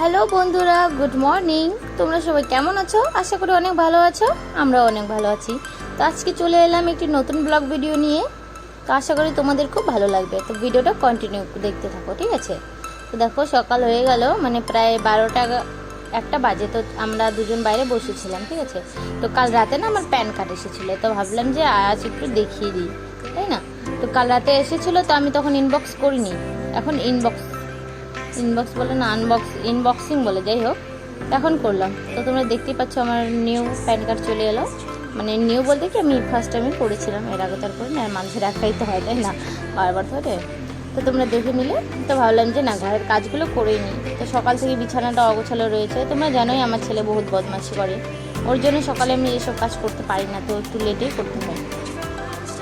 Hello বন্ধুরা, good morning. তোমরা সবাই কেমন আছো? আশা করি অনেক ভালো আছো। আমরাও অনেক ভালো আছি। তো আজকে চলে এলাম একটি নতুন ব্লগ ভিডিও নিয়ে। তো আশা করি তোমাদের খুব ভালো লাগবে। তো ভিডিওটা কন্টিনিউ দেখতে থাকো, ঠিক আছে? তো দেখো, সকাল হয়ে গেল, মানে প্রায় 12টা একটা বাজে। তো আমরা দুজন বাইরে বসেছিলাম, ঠিক আছে? তো কাল রাতে না আমার প্যান কার্ড এসেছিলো, তো ভাবলাম যে আজ একটু দেখিয়ে দিই, তাই না? তো কাল রাতে এসেছিলো, তো আমি তখন ইনবক্স করিনি। এখন ইনবক্স বলে না, ইনবক্সিং বলে, যাই হোক এখন করলাম। তো তোমরা দেখতেই পাচ্ছ আমার নিউ প্যান কার্ড চলে এলো। মানে নিউ বলতে কি, আমি ফার্স্ট টাইমে করেছিলাম, এর আগে তার করে না, মানুষের একটাই তো হয়, তাই না? বারবার ধরে। তো তোমরা দেখে নিলে। তো ভাবলাম যে না, ঘরের কাজগুলো করেই নিই। তো সকাল থেকে বিছানাটা অগোছালো রয়েছে। তোমরা জানোই আমার ছেলে বহুত বদমাশি করে, ওর জন্য সকালে আমি এসব কাজ করতে পারি না, তো একটু লেটেই করতে হয়।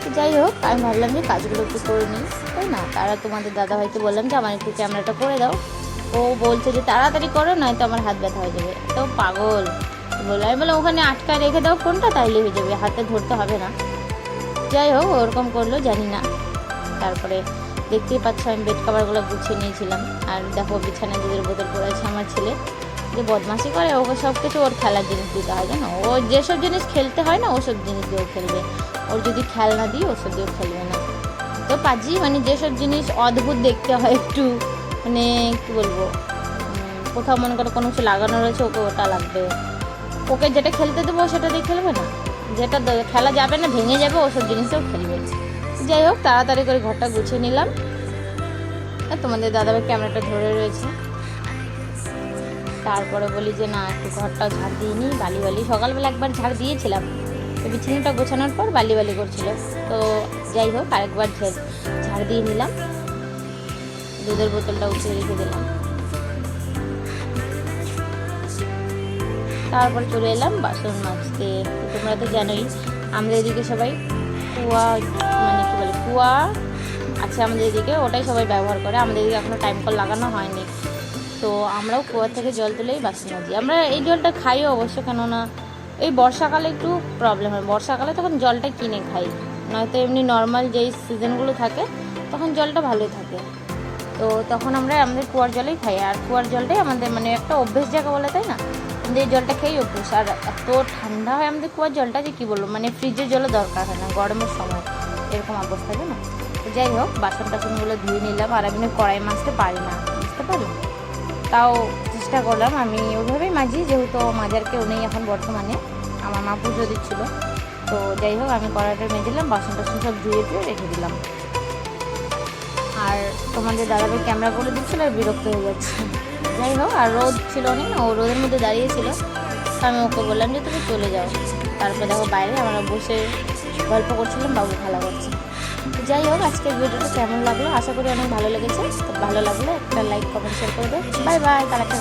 তো যাই হোক, আমি ভাবলাম যে কাজগুলো একটু করে নিই, তাই না? তারা তোমাদের দাদাভাইকে বললাম যে আমার একটু ক্যামেরাটা করে দাও। ও বলছে যে তাড়াতাড়ি করো, নয়তো আমার হাত ব্যথা হয়ে যাবে। তো পাগল বললাম, আমি বললাম ওখানে আটকায় রেখে দাও ফোনটা, তাইলে হয়ে যাবে, হাতে ধরতে হবে না। যাই হোক, ওরকম করলো জানি না। তারপরে দেখতেই পাচ্ছ আমি বেড কাভারগুলো গুছিয়ে নিয়েছিলাম। আর দেখো, বিছানায় দুধের বোতল পড়েছে আমার ছেলে, যে বদমাশি করে, ওকে সব কিছু ওর খেলার জিনিস দিতে হয়, জানো? ও যেসব জিনিস খেলতে হয় না, ওসব জিনিস দিয়েও খেলবে। ওর যদি খেলনা দিই, ওসব দিয়েও খেলবে না। তো পাজি, মানে যেসব জিনিস অদ্ভুত দেখতে হয় একটু, মানে কী বলবো, কোথাও মনে করো কোনো কিছু লাগানো রয়েছে, ওকে ওটা লাগবে। ওকে যেটা খেলতে দেবো সেটা দিয়ে খেলবে না, যেটা খেলা যাবে না, ভেঙে যাবে, ওসব জিনিসেও খেলবে। যাই হোক, তাড়াতাড়ি করে ঘরটা গুছিয়ে নিলাম। আর তোমাদের দাদাভাই ক্যামেরাটা ধরে রয়েছে। তারপরে বলি যে না, একটু ঘরটা ঝাড় দিয়ে নিই, বালি সকালবেলা একবার ঝাড় দিয়েছিলাম, তো বিছানাটা গোছানোর পর বালি করছিল। তো যাই হোক, আরেকবার ঝাড় দিয়ে নিলাম। দুধের বোতলটা উঠিয়ে রেখে দিলাম। তারপরে চলে এলাম বাসন মাজতে। তোমরা তো জানোই আমাদের এদিকে সবাই কুয়া, মানে কী বলে, কুয়া আছে আমাদের এদিকে, ওটাই সবাই ব্যবহার করে। আমাদের এদিকে এখনও টাইম কল লাগানো হয়নি, তো আমরাও কুয়া থেকে জল তুলেই বাসন মাজি। আমরা এই জলটা খাইও অবশ্য, কেননা এই বর্ষাকালে একটু প্রবলেম হয়। বর্ষাকালে তখন জলটা কিনে খাই, নয়তো এমনি নর্মাল যেই সিজনগুলো থাকে তখন জলটা ভালোই থাকে। তো তখন আমরা আমাদের কুয়ার জলেই খাই, আর কুয়ার জলটাই আমাদের মানে একটা অভ্যেস জায়গা বলে, তাই না? আমাদের এই জলটা খেয়েই অভ্যেস। আর এত ঠান্ডা হয় আমাদের কুয়ার জলটা যে কী বলবো, মানে ফ্রিজের জলও দরকার হয় না গরমের সময়, এরকম অবস্থা, তাই না? তো যাই হোক, বাসন টাসনগুলো ধুয়ে নিলাম। আর আমি কড়াই মাজতে পারি না, বুঝতে পারলাম, তাও চেষ্টা করলাম। আমি ওইভাবেই মাজি, যেহেতু মাজার কেউ নেই এখন বর্তমানে, আমার মা পুজো দিচ্ছিলো। তো যাই হোক, আমি কড়াইটা মেজেলাম, বাসন টাসন সব ধুয়ে রেখে দিলাম। আর তোমাদের দাদাভাই ক্যামেরা করে দিচ্ছিলো, আর বিরক্ত হয়ে যাচ্ছে। যাই হোক, আর রোদ ছিল অনেক না, ও রোদের মধ্যে দাঁড়িয়েছিল। তো আমি ওকে বললাম যে তুমি চলে যাও। তারপর দেখো বাইরে আমরা বসে গল্প করছিলাম, বাবু খেলা করছে। যাই হোক, আজকের ভিডিওটা কেমন লাগলো? আশা করি অনেক ভালো লেগেছে। তো ভালো লাগলে একটা লাইক, কমেন্ট, শেয়ার করে দাও। Bye bye. তার একটা